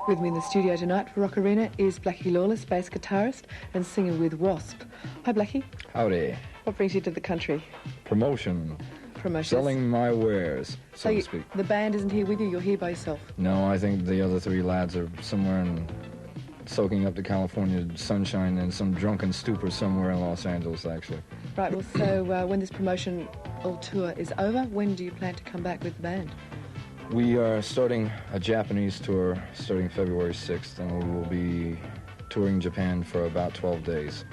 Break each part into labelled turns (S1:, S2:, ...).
S1: With me in the studio tonight for RockArena is Blackie Lawless, bass guitarist and singer with WASP. Hi, Blackie.
S2: Howdy.
S1: What brings you to the country?
S2: Promotion. Selling my wares, so to speak.
S1: The band isn't here with you, you're here by yourself?
S2: No, I think the other three lads are somewhere soaking up the California sunshine in some drunken stupor somewhere in Los Angeles, actually.
S1: Right, well, so when this promotional tour is over, when do you plan to come back with the band?
S2: We are starting a Japanese tour starting February 6th, and we will be touring Japan for about 12 days.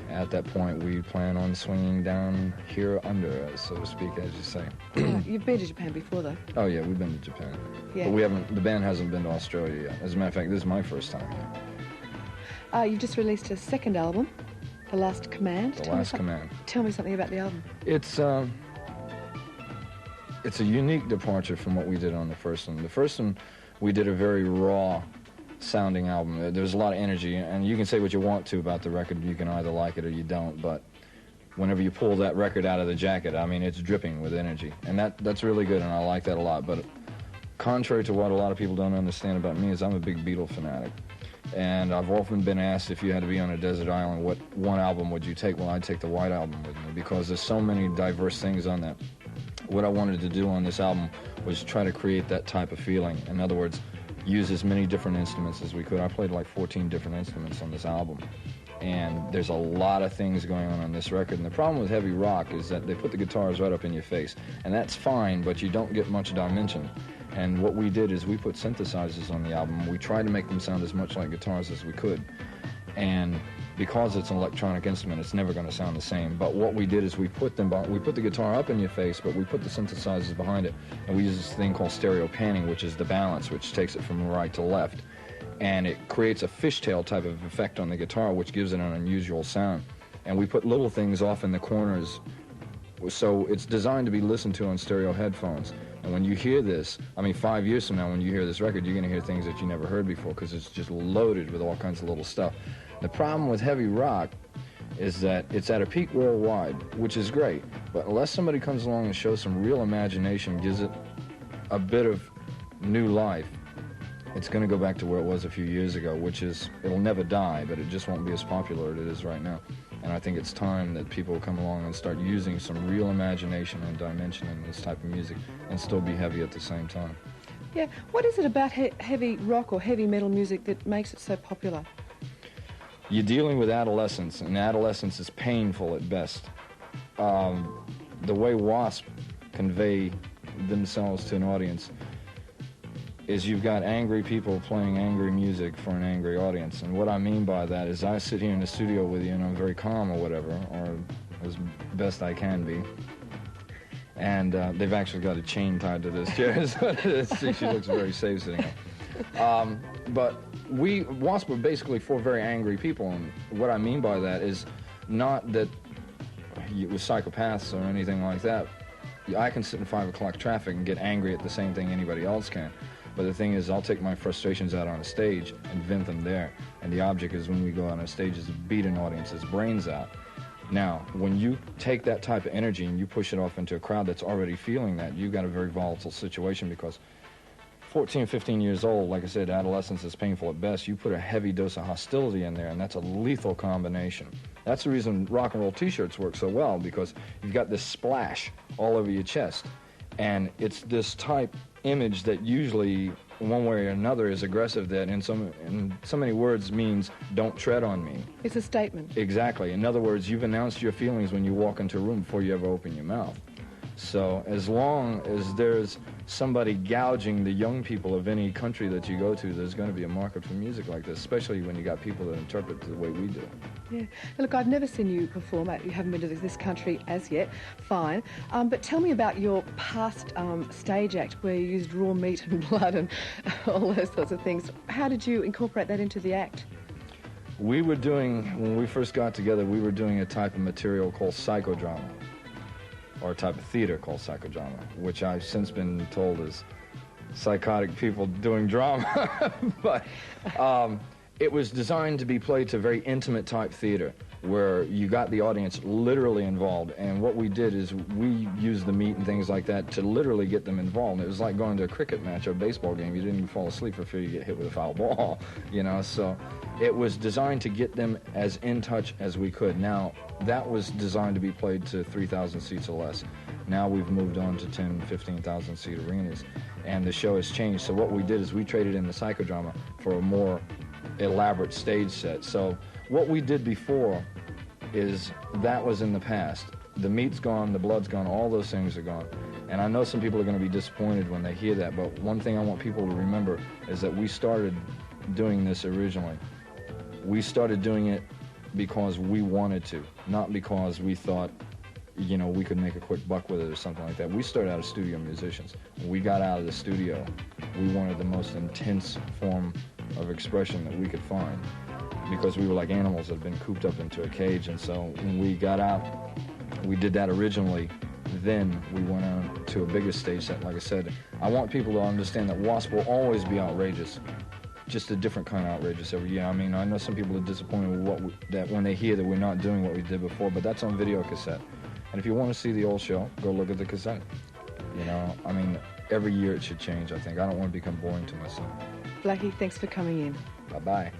S2: At that point, we plan on swinging down here under, so to speak, as you say.
S1: You've been to Japan before, though?
S2: Oh, yeah, we've been to Japan.
S1: Yeah.
S2: But the band hasn't been to Australia yet. As a matter of fact, this is my first time here.
S1: You've just released a second album, The Last Command.
S2: The Last Command.
S1: Tell me something about the album.
S2: It's a unique departure from what we did on the first one. The first one, we did a very raw sounding album. There was a lot of energy, and you can say what you want to about the record. You can either like it or you don't, but whenever you pull that record out of the jacket, I mean, it's dripping with energy, and that's really good, and I like that a lot. But contrary to what a lot of people don't understand about me is I'm a big Beatle fanatic, and I've often been asked if you had to be on a desert island, what one album would you take? Well, I'd take the White Album with me, because there's so many diverse things on that. What I wanted to do on this album was try to create that type of feeling. In other words, use as many different instruments as we could. I played like 14 different instruments on this album, and there's a lot of things going on this record. And the problem with heavy rock is that they put the guitars right up in your face, and that's fine, but you don't get much dimension. And what we did is we put synthesizers on the album. We tried to make them sound as much like guitars as we could, and because it's an electronic instrument, it's never going to sound the same. But what we did is we put the guitar up in your face, but we put the synthesizers behind it, and we use this thing called stereo panning, which is the balance, which takes it from right to left, and it creates a fishtail type of effect on the guitar, which gives it an unusual sound. And we put little things off in the corners, so it's designed to be listened to on stereo headphones. And when you hear this, I mean, 5 years from now, when you hear this record, you're going to hear things that you never heard before, because it's just loaded with all kinds of little stuff. The problem with heavy rock is that it's at a peak worldwide, which is great, but unless somebody comes along and shows some real imagination, gives it a bit of new life, it's going to go back to where it was a few years ago, which is, it'll never die, but it just won't be as popular as it is right now. And I think it's time that people come along and start using some real imagination and dimension in this type of music and still be heavy at the same time.
S1: Yeah, what is it about heavy rock or heavy metal music that makes it so popular?
S2: You're dealing with adolescence, and adolescence is painful at best. The way WASP convey themselves to an audience is you've got angry people playing angry music for an angry audience. And what I mean by that is I sit here in the studio with you and I'm very calm or whatever, or as best I can be. And they've actually got a chain tied to this chair, so she looks very safe sitting up. But WASP are basically for very angry people, and what I mean by that is not that with psychopaths or anything like that. I can sit in 5 o'clock traffic and get angry at the same thing anybody else can. But the thing is, I'll take my frustrations out on a stage and vent them there. And the object is, when we go on a stage, is to beat an audience's brains out. Now, when you take that type of energy and you push it off into a crowd that's already feeling that, you've got a very volatile situation, because 14, 15 years old, like I said, adolescence is painful at best. You put a heavy dose of hostility in there, and that's a lethal combination. That's the reason rock and roll t-shirts work so well, because you've got this splash all over your chest. And it's this type image that usually, one way or another, is aggressive, that in so many words means, don't tread on me.
S1: It's a statement.
S2: Exactly. In other words, you've announced your feelings when you walk into a room before you ever open your mouth. So as long as there's somebody gouging the young people of any country that you go to, there's going to be a market for music like this, especially when you got people that interpret the way we do.
S1: Yeah. Now, look, I've never seen you perform. You haven't been to this country as yet. Fine. But tell me about your past stage act where you used raw meat and blood and all those sorts of things. How did you incorporate that into the act?
S2: We were doing, when we first got together, we were doing a type of material called psychodrama, or a type of theater called psychodrama, which I've since been told is psychotic people doing drama. But it was designed to be played to very intimate type theater. where you got the audience literally involved. And what we did is we used the meat and things like that to literally get them involved. It was like going to a cricket match or a baseball game. You didn't even fall asleep for fear you get hit with a foul ball, you know. So it was designed to get them as in touch as we could. Now, that was designed to be played to 3,000 seats or less. Now we've moved on to 10, 15,000 seat arenas, and the show has changed. So what we did is we traded in the psychodrama for a more elaborate stage set. So what we did before is that was in the past. The meat's gone, the blood's gone, all those things are gone. And I know some people are going to be disappointed when they hear that, but one thing I want people to remember is that we started doing this originally. We started doing it because we wanted to, not because we thought, you know, we could make a quick buck with it or something like that. We started out as studio musicians. When we got out of the studio, we wanted the most intense form of expression that we could find, because we were like animals that had been cooped up into a cage. And so when we got out, we did that originally. Then we went on to a bigger stage set. Like I said, I want people to understand that WASP will always be outrageous, just a different kind of outrageous every year. I mean, I know some people are disappointed with that when they hear that we're not doing what we did before, but that's on video cassette. And if you want to see the old show, go look at the cassette. You know, I mean, every year it should change, I think. I don't want to become boring to myself.
S1: Blackie, thanks for coming in.
S2: Bye-bye.